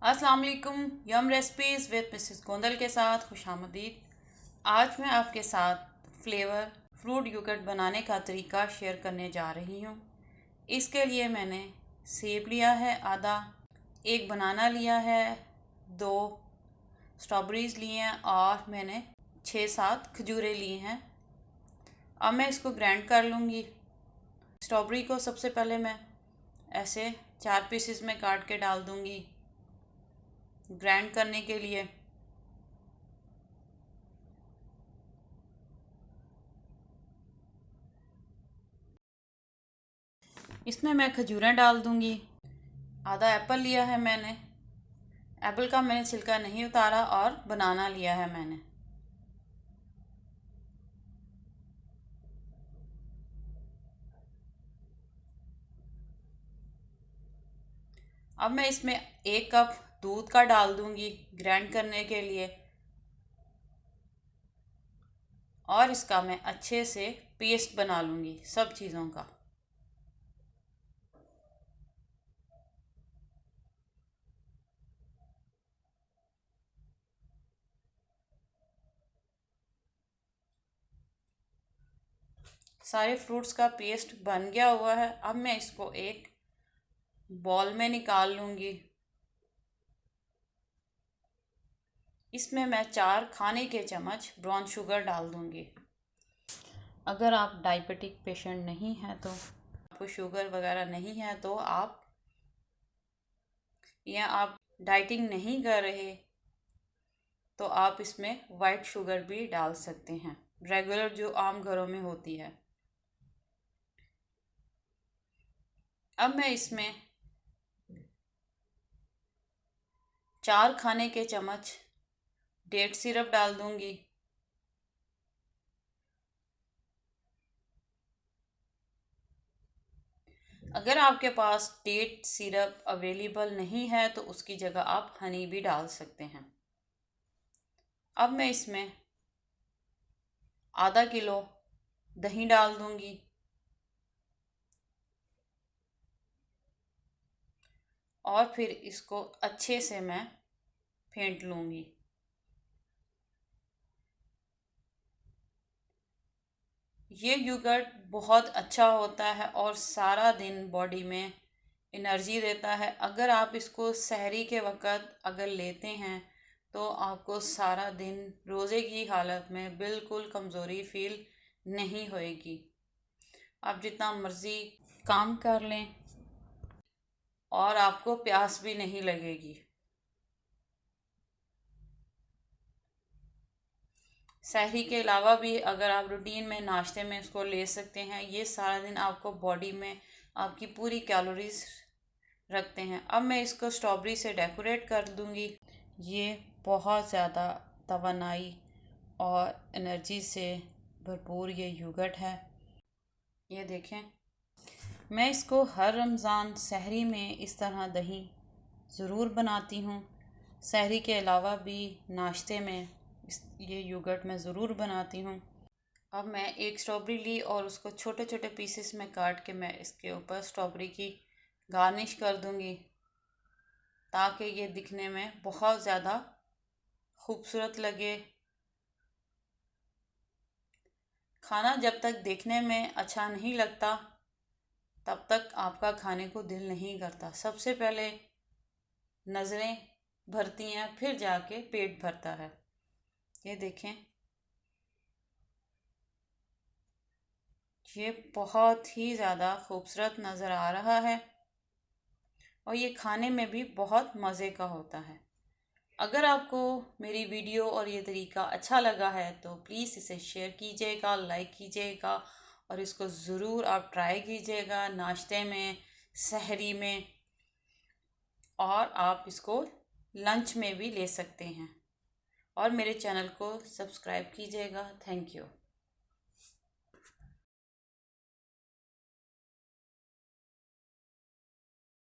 अस्सलाम वालेकुम। यम recipes with Mrs Gondal के साथ खुश आमदीद। आज मैं आपके साथ फ्लेवर फ्रूट योगर्ट बनाने का तरीका शेयर करने जा रही हूँ। इसके लिए मैंने सेब लिया है आधा, एक बनाना लिया है, 2 स्ट्रॉबेरीज़ लिए हैं और मैंने 6-7 खजूरें ली हैं। अब मैं इसको ग्राइंड कर लूँगी। स्ट्रॉबेरी को सबसे पहले मैं ऐसे 4 पीसेस में काट के डाल दूँगी ग्राइंड करने के लिए। इसमें मैं खजूरें डाल दूंगी। आधा एप्पल लिया है मैंने, एप्पल का मैंने छिलका नहीं उतारा, और बनाना लिया है मैंने। अब मैं इसमें 1 कप दूध का डाल दूंगी ग्राइंड करने के लिए, और इसका मैं अच्छे से पेस्ट बना लूँगी सब चीज़ों का। सारे फ्रूट्स का पेस्ट बन गया हुआ है। अब मैं इसको एक बॉल में निकाल लूँगी। इसमें मैं 4 खाने के चम्मच ब्राउन शुगर डाल दूँगी। अगर आप डायबिटिक पेशेंट नहीं हैं, तो आपको शुगर वगैरह नहीं है, तो आप डाइटिंग नहीं कर रहे, तो आप इसमें वाइट शुगर भी डाल सकते हैं, रेगुलर जो आम घरों में होती है। अब मैं इसमें 4 खाने के चम्मच डेट सिरप डाल दूंगी। अगर आपके पास डेट सिरप अवेलेबल नहीं है, तो उसकी जगह आप हनी भी डाल सकते हैं। अब मैं इसमें आधा किलो दही डाल दूंगी, और फिर इसको अच्छे से मैं फेंट लूँगी। ये योगर्ट बहुत अच्छा होता है और सारा दिन बॉडी में एनर्जी देता है। अगर आप इसको सहरी के वक़्त अगर लेते हैं, तो आपको सारा दिन रोज़े की हालत में बिल्कुल कमज़ोरी फील नहीं होएगी। आप जितना मर्ज़ी काम कर लें और आपको प्यास भी नहीं लगेगी। सहरी के अलावा भी अगर आप रूटीन में नाश्ते में इसको ले सकते हैं, ये सारा दिन आपको बॉडी में आपकी पूरी कैलोरीज रखते हैं। अब मैं इसको स्ट्रॉबेरी से डेकोरेट कर दूंगी। ये बहुत ज़्यादा तवानाई और एनर्जी से भरपूर ये योगर्ट है। ये देखें, मैं इसको हर रमज़ान सहरी में इस तरह दही ज़रूर बनाती हूँ। सहरी के अलावा भी नाश्ते में ये योगर्ट मैं ज़रूर बनाती हूँ। अब मैं एक स्ट्रॉबेरी ली और उसको छोटे छोटे पीसेस में काट के मैं इसके ऊपर स्ट्रॉबेरी की गार्निश कर दूँगी, ताकि ये दिखने में बहुत ज़्यादा खूबसूरत लगे। खाना जब तक देखने में अच्छा नहीं लगता, तब तक आपका खाने को दिल नहीं करता। सबसे पहले नज़रें भरती हैं, फिर जाके पेट भरता है। ये देखें, ये बहुत ही ज़्यादा खूबसूरत नज़र आ रहा है और ये खाने में भी बहुत मज़े का होता है। अगर आपको मेरी वीडियो और ये तरीका अच्छा लगा है, तो प्लीज़ इसे शेयर कीजिएगा, लाइक कीजिएगा, और इसको ज़रूर आप ट्राई कीजिएगा नाश्ते में, सहरी में, और आप इसको लंच में भी ले सकते हैं। और मेरे चैनल को सब्सक्राइब कीजिएगा। Thank you.